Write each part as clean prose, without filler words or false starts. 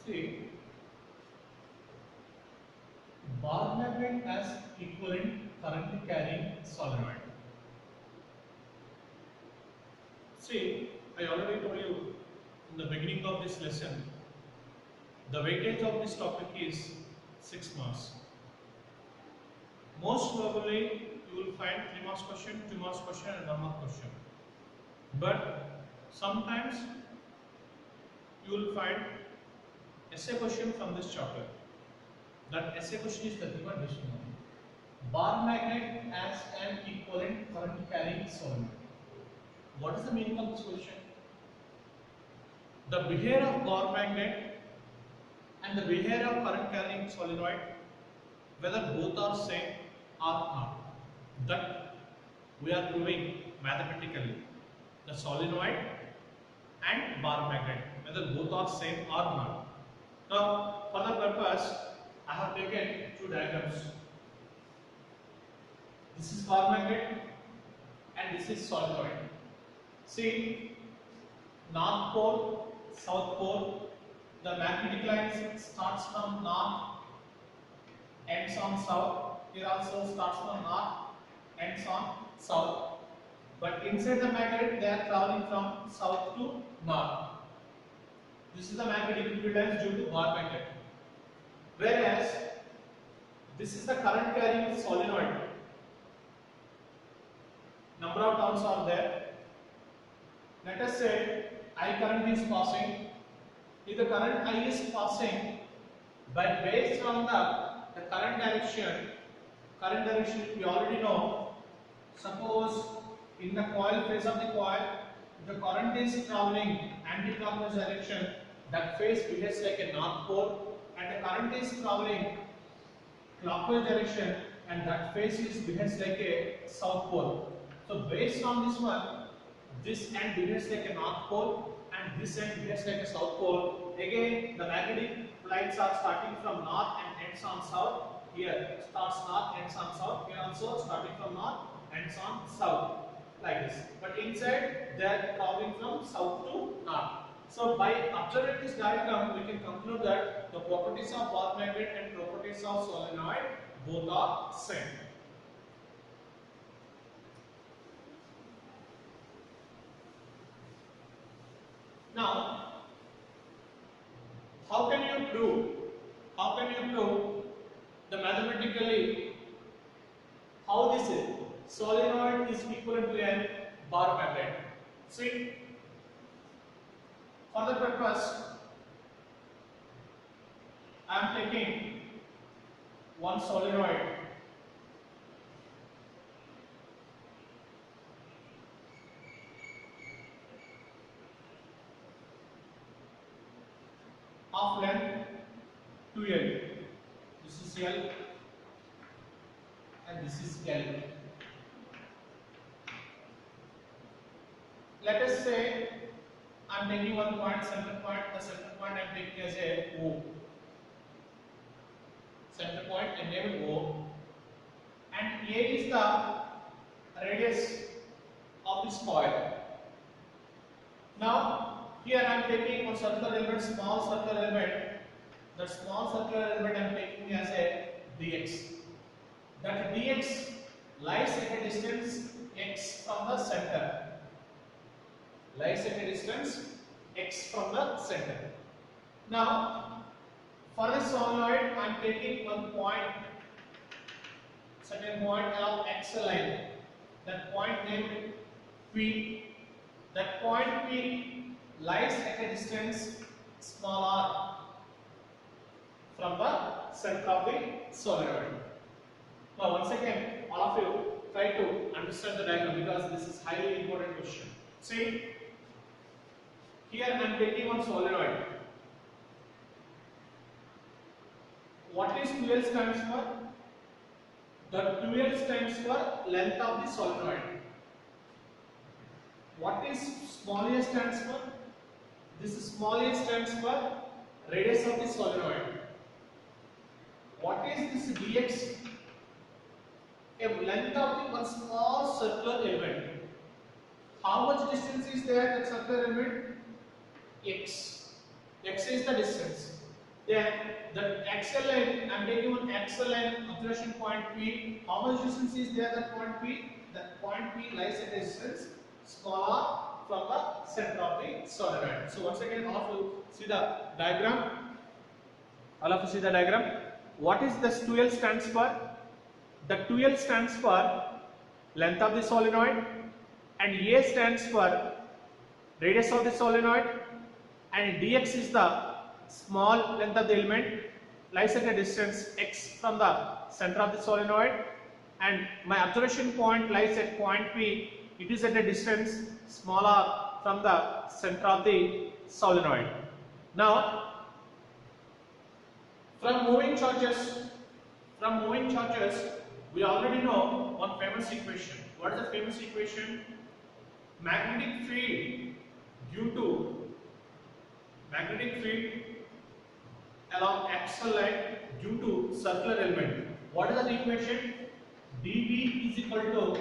See, bar magnet has equivalent current carrying solenoid. See, I already told you in the beginning of this lesson, the weightage of this topic is 6 marks. Most probably you will find 3 marks question, 2 marks question and 1 mark question. But sometimes you will find essay question from this chapter. That essay question is the given decision. Bar magnet has an equivalent current carrying solenoid. What is the meaning of this question? The behavior of bar magnet and the behavior of current carrying solenoid, whether both are same or not, that we are proving mathematically. The solenoid and bar magnet, whether both are same or not. Now, for the purpose, I have taken two diagrams. This is bar magnet and this is solenoid. See, north pole, south pole, the magnetic line starts from north, ends on south. Here also starts from north, ends on south. But inside the magnet, they are traveling from south to north. This is the magnetic impedance due to bar magnet. Whereas this is the current carrying solenoid. Number of turns are there. Let us say I current is passing. If the current I is passing, but based on the current direction we already know. Suppose in the coil phase of the coil, the current is traveling anti-clockwise direction, that phase behaves like a north pole, and the current is traveling clockwise direction, and that phase behaves like a south pole. So based on this one, this end behaves like a north pole and this end behaves like a south pole. Again, the magnetic lines are starting from north and ends on south. Here starts north, ends on south. Here also starting from north, ends on south, like this. But inside they are traveling from south to north. So by observing this diagram, we can conclude that the properties of bar magnet and properties of solenoid both are same. Now, how can you prove the mathematically how this solenoid is equivalent to a bar magnet? See, for the purpose, I am taking one solenoid of length 2L. This is L and this is L. Let us say I am taking one point, center point. The center point I am taking as a O. Center point and label O. And A is the radius of this coil. Now, here I am taking one circular element, small circular element. That small circular element I am taking as a dx. That dx lies at a distance x from the center. Lies at a distance x from the center. Now, for the solenoid, I am taking one point, certain point along x line. That point named P. That point P lies at a distance small r from the center of the solenoid. Now, once again, all of you try to understand the diagram because this is highly important question. See, here I am taking one solenoid. What is 2L stands for? The 2L stands for length of the solenoid. What is small a stands for? This small a stands for radius of the solenoid. What is this dx? A length of the one small circular element. How much distance is there that circular element? X. X is the distance. Then the axial line, I am taking one axial line observation point P. How much distance is there at point P? That point P lies at a distance smaller from the center of the solenoid. So once again, all of you see the diagram. All of you see the diagram. What is this 2L stands for? The 2L stands for length of the solenoid, and A stands for radius of the solenoid, and dx is the small length of the element lies at a distance x from the center of the solenoid, and my observation point lies at point P. It is at a distance smaller from the center of the solenoid. Now, from moving charges, we already know one famous equation. What is the famous equation? Magnetic field due to magnetic field along axial line due to circular element. What is the equation? dV is equal to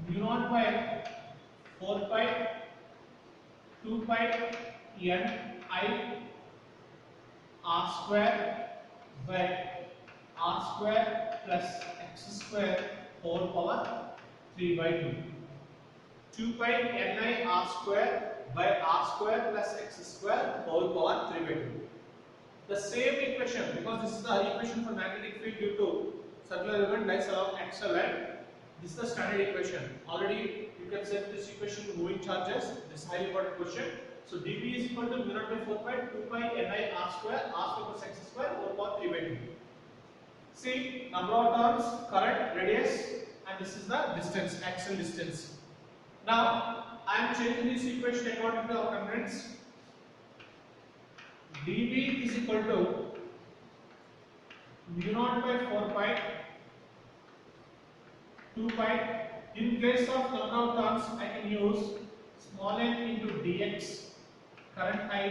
mu naught by 4 pi 2 pi n I r square by r square plus x square whole power 3 by 2. 2 pi ni r square by r square plus x square whole power 3 by 2. The same equation, because this is the equation for magnetic field due to circular element lies along axial line. This is the standard equation. Already you can set this equation to moving charges. This is highly important question. So dV is equal to mu naught by 4 pi 2 pi ni r square plus x square whole power 3 by 2. See, number of turns, current, radius, and this is the distance, axial distance. Now, I am changing this equation according to our convenience. dV is equal to mu naught by 4 pi 2 pi. In place of number of turns, I can use small n into dx, current I.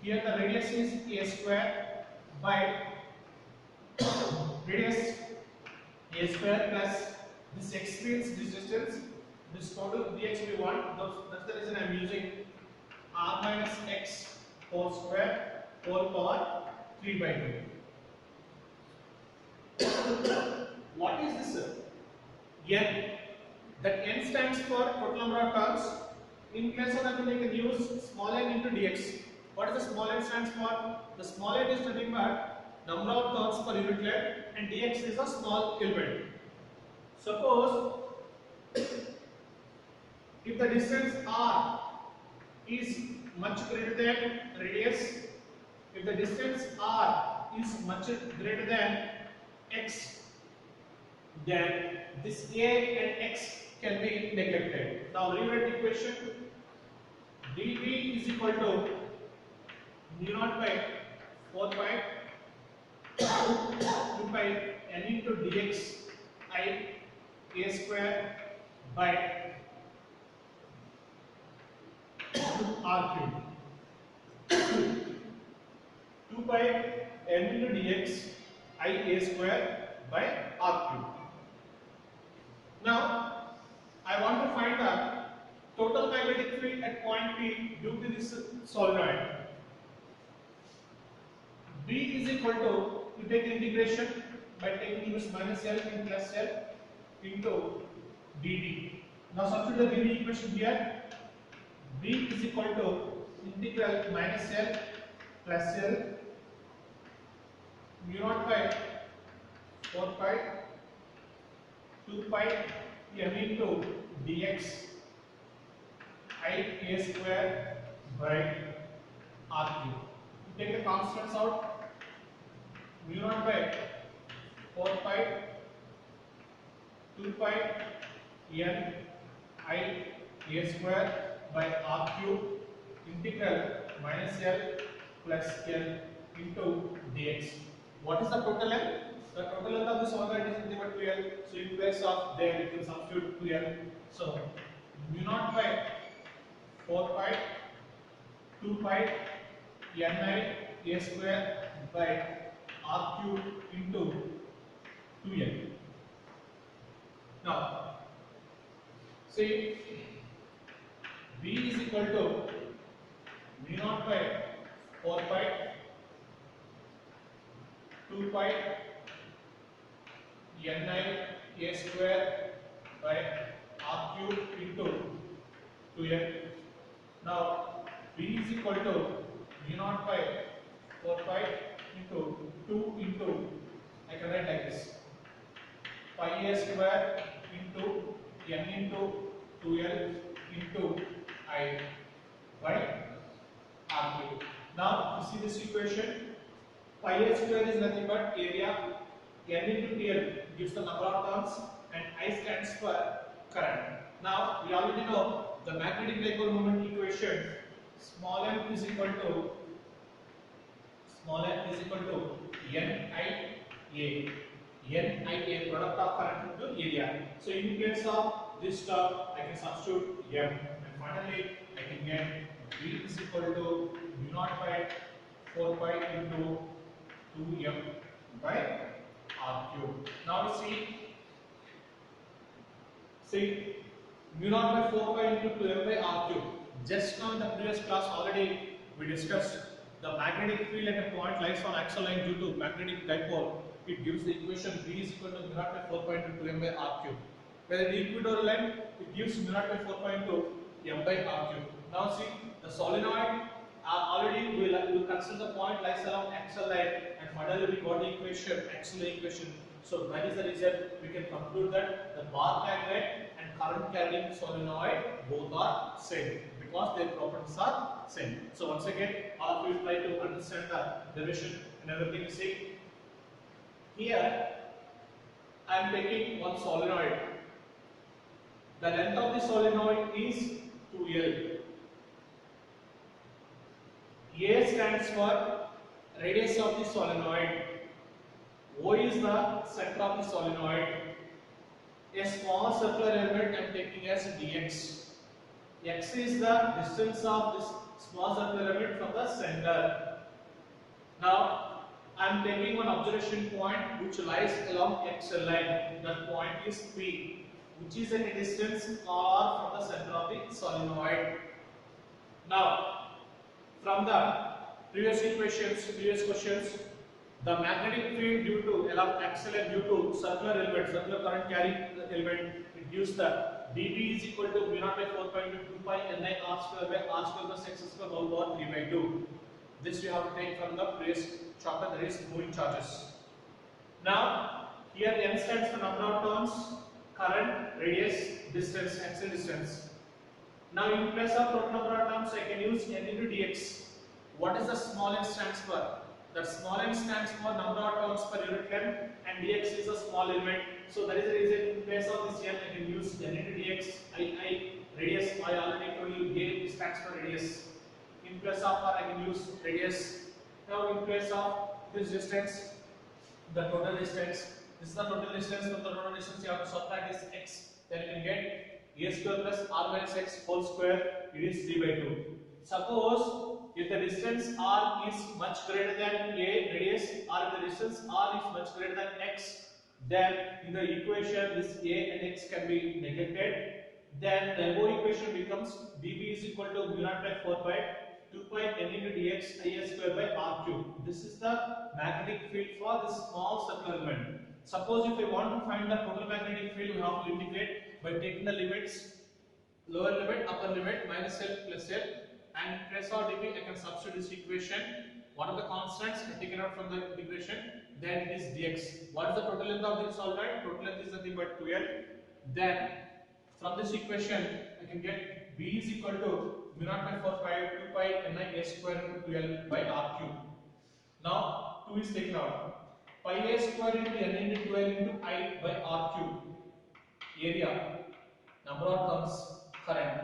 Here the radius is a square by radius a square plus this experience, this distance, this total dx we want. That's the reason I am using r minus x whole square whole power 3 by 2. What is this? N. That n stands for total number of turns. In place of that, we can use small n into dx. What is the small n stands for? The small n is nothing but number of turns per unit length, and dx is a small element. Suppose if the distance r is much greater than radius, if the distance r is much greater than x, then this a and x can be neglected. Now rewrite the equation. dV is equal to mu naught by 4 pi 2 pi n into dx I a square by r cube. 2 pi n into dx I a square by r cube. Now, I want to find the total magnetic field at point P due to this solenoid. B is equal to, you take integration by taking this minus L and plus L into dt. Now substitute the dV equation here. B is equal to integral minus L plus L mu naught by 4 pi 2 pi m into dx I a square by r cube. Take the constants out. Mu naught by 4 pi 2 pi n I a square by r cube integral minus L plus L into dx. What is the total length? The total length of the solenoid is nothing but 2L. So in place of there, you can substitute 2L. So mu naught by 4 pi 2 pi n I a square by r cube into 2L. Now, see, V is equal to mu naught by 4 pi 2 pi ni a square by r cube into 2n. Now b is equal to mu naught by 4 pi into 2 into, I can write like this, pi a square into n into 2l into I by r cube. Now you see this equation, pi a square is nothing but area, n into tl gives the number of turns, and I stands for current. Now we already know the magnetic dipole moment equation, small m is equal to NIA product of current into area. So in place of this term, I can substitute m, and finally I can get B is equal to mu naught by 4 pi into 2m by r cube. Now see mu naught by 4 pi into 2m by r cube. Just now in the previous class already we discussed the magnetic field at a point lies on axial line due to magnetic dipole. It gives the equation B is equal to mu naught by 4 pi into 2m by r cube. Where the equatorial line, it gives mu naught by 4 pi into m by r cube. Now see the solenoid, already we will consider the point lies along axial line, and finally we got the equation, axial equation. So that is the reason we can conclude that the bar magnet and current carrying solenoid both are same, because their properties are same. So once again, all of you try to understand the derivation and everything. You see, here I am taking one solenoid. The length of the solenoid is 2L. A stands for radius of the solenoid. O is the center of the solenoid. A small circular element I am taking as dx. X is the distance of this small circular element from the center. Now I am taking one observation point which lies along axial line. That point is P, which is at a distance r from the center of the solenoid. Now from the previous questions, the magnetic field due to along axial line due to circular current carrying element, it gives the dB is equal to mu naught by 4 pi into 2 pi ni r square by r square plus x square whole power 3 by 2. This we have to take from the previous chapter, that is moving charges. Now here n stands for number of turns, current, radius, distance, axial distance. Now in place of total number of terms, I can use n into dx. What is the small n stands for? The small n stands for number of turns per unit length, and dx is a small element. So that is the reason in place of this n I can use n into dx. Radius, I already told you a stands for radius. In place of r I can use radius. Now in place of this distance, the total distance. This is the total distance. From the total distance you have to subtract this x. Then you can get a square plus r minus x whole square. It is 3 by 2. Suppose if the distance r is much greater than a radius, or if the distance r is much greater than x, then in the equation this a and x can be neglected. Then the above equation becomes dB is equal to mu naught by 4 pi 2 pi n into dx I square by r cube. This is the magnetic field for this small circular element. Suppose if I want to find the total magnetic field, we have to integrate by taking the limits, lower limit, upper limit, minus L plus L, and in place of dB I can substitute this equation. What are the constants taken out from the integration? Then it is dx. What is the total length of the solenoid? Total length is nothing but 2L. Then from this equation I can get B is equal to mu naught by 4 pi 2 pi ni a square into 2L by r cube. Now 2 is taken out. Pi a square into n into 2L into I by r cube. Area, number of turns, current.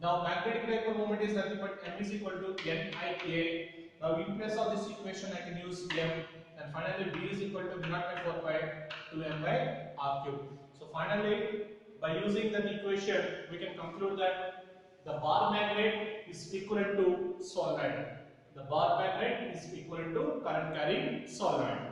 Now magnetic dipole moment is nothing but m is equal to NIA. Now in place of this equation I can use m, and finally B is equal to mu naught by 4 pi 2m by r cube. So finally, by using that equation we can conclude that the bar magnet is equivalent to solenoid. The bar magnet is equivalent to current carrying solenoid.